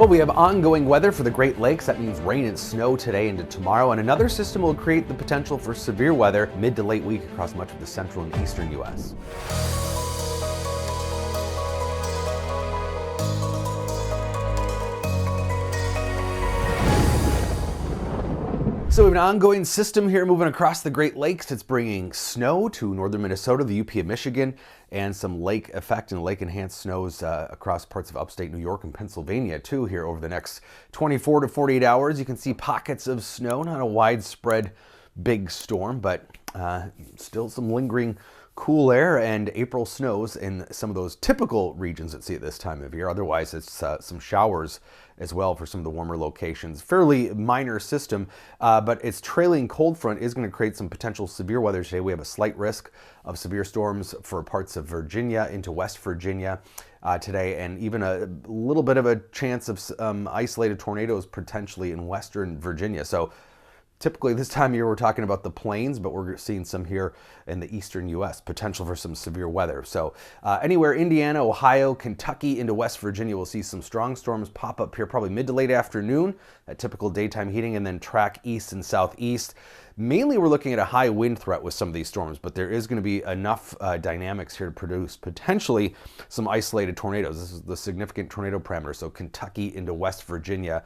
Well, we have ongoing weather for the Great Lakes. That means rain and snow today into tomorrow, and another system will create the potential for severe weather mid to late week across much of the central and eastern U.S. So we have an ongoing system here moving across the Great Lakes. It's bringing snow to northern Minnesota, the UP of Michigan, and some lake effect and lake enhanced snows across parts of upstate New York and Pennsylvania too here over the next 24 to 48 hours. You can see pockets of snow, not a widespread big storm, but still some lingering cool air and April snows in some of those typical regions that see it this time of year. Otherwise, it's some showers as well for some of the warmer locations. Fairly minor system, but its trailing cold front is going to create some potential severe weather today. We have a slight risk of severe storms for parts of Virginia into West Virginia today, and even a little bit of a chance of isolated tornadoes potentially in Western Virginia. So typically this time of year we're talking about the plains, but we're seeing some here in the eastern U.S., potential for some severe weather. So anywhere Indiana, Ohio, Kentucky into West Virginia, we'll see some strong storms pop up here probably mid to late afternoon, that typical daytime heating, and then track east and southeast. Mainly we're looking at a high wind threat with some of these storms, but there is going to be enough dynamics here to produce potentially some isolated tornadoes. This is the significant tornado parameter. So Kentucky into West Virginia,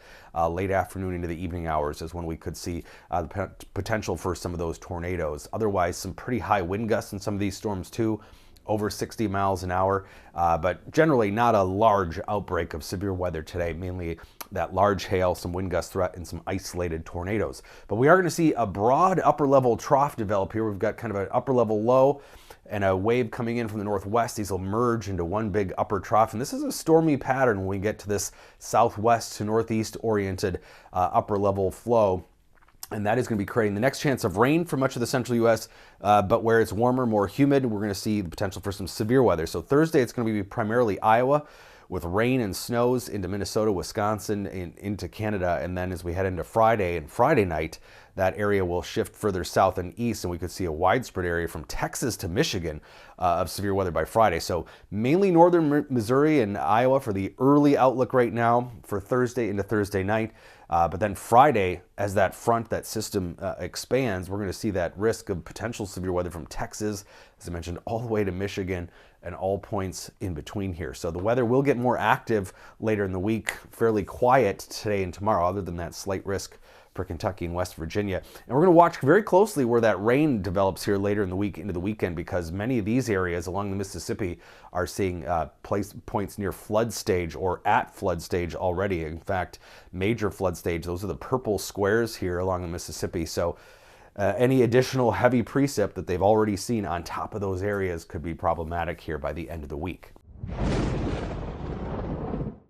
late afternoon into the evening hours is when we could see the potential for some of those tornadoes. Otherwise, some pretty high wind gusts in some of these storms too, over 60 miles an hour, but generally not a large outbreak of severe weather today, mainly that large hail, some wind gust threat, and some isolated tornadoes. But we are going to see a broad upper level trough develop here. We've got kind of an upper level low and a wave coming in from the northwest. These will merge into one big upper trough, and this is a stormy pattern when we get to this southwest to northeast oriented upper level flow. And that is going to be creating the next chance of rain for much of the central U.S., but where it's warmer, more humid, we're going to see the potential for some severe weather. So Thursday, it's going to be primarily Iowa with rain and snows into Minnesota, Wisconsin, into Canada. And then as we head into Friday and Friday night, that area will shift further south and east, and we could see a widespread area from Texas to Michigan of severe weather by Friday. So mainly northern Missouri and Iowa for the early outlook right now for Thursday into Thursday night. But then Friday, as that front, that system expands, we're going to see that risk of potential severe weather from Texas, as I mentioned, all the way to Michigan and all points in between here. So the weather will get more active later in the week, fairly quiet today and tomorrow, other than that slight risk for Kentucky and West Virginia. And we're going to watch very closely where that rain develops here later in the week into the weekend, because many of these areas along the Mississippi are seeing points near flood stage or at flood stage already. In fact, major flood stage. Those are the purple squares here along the Mississippi. So any additional heavy precip that they've already seen on top of those areas could be problematic here by the end of the week.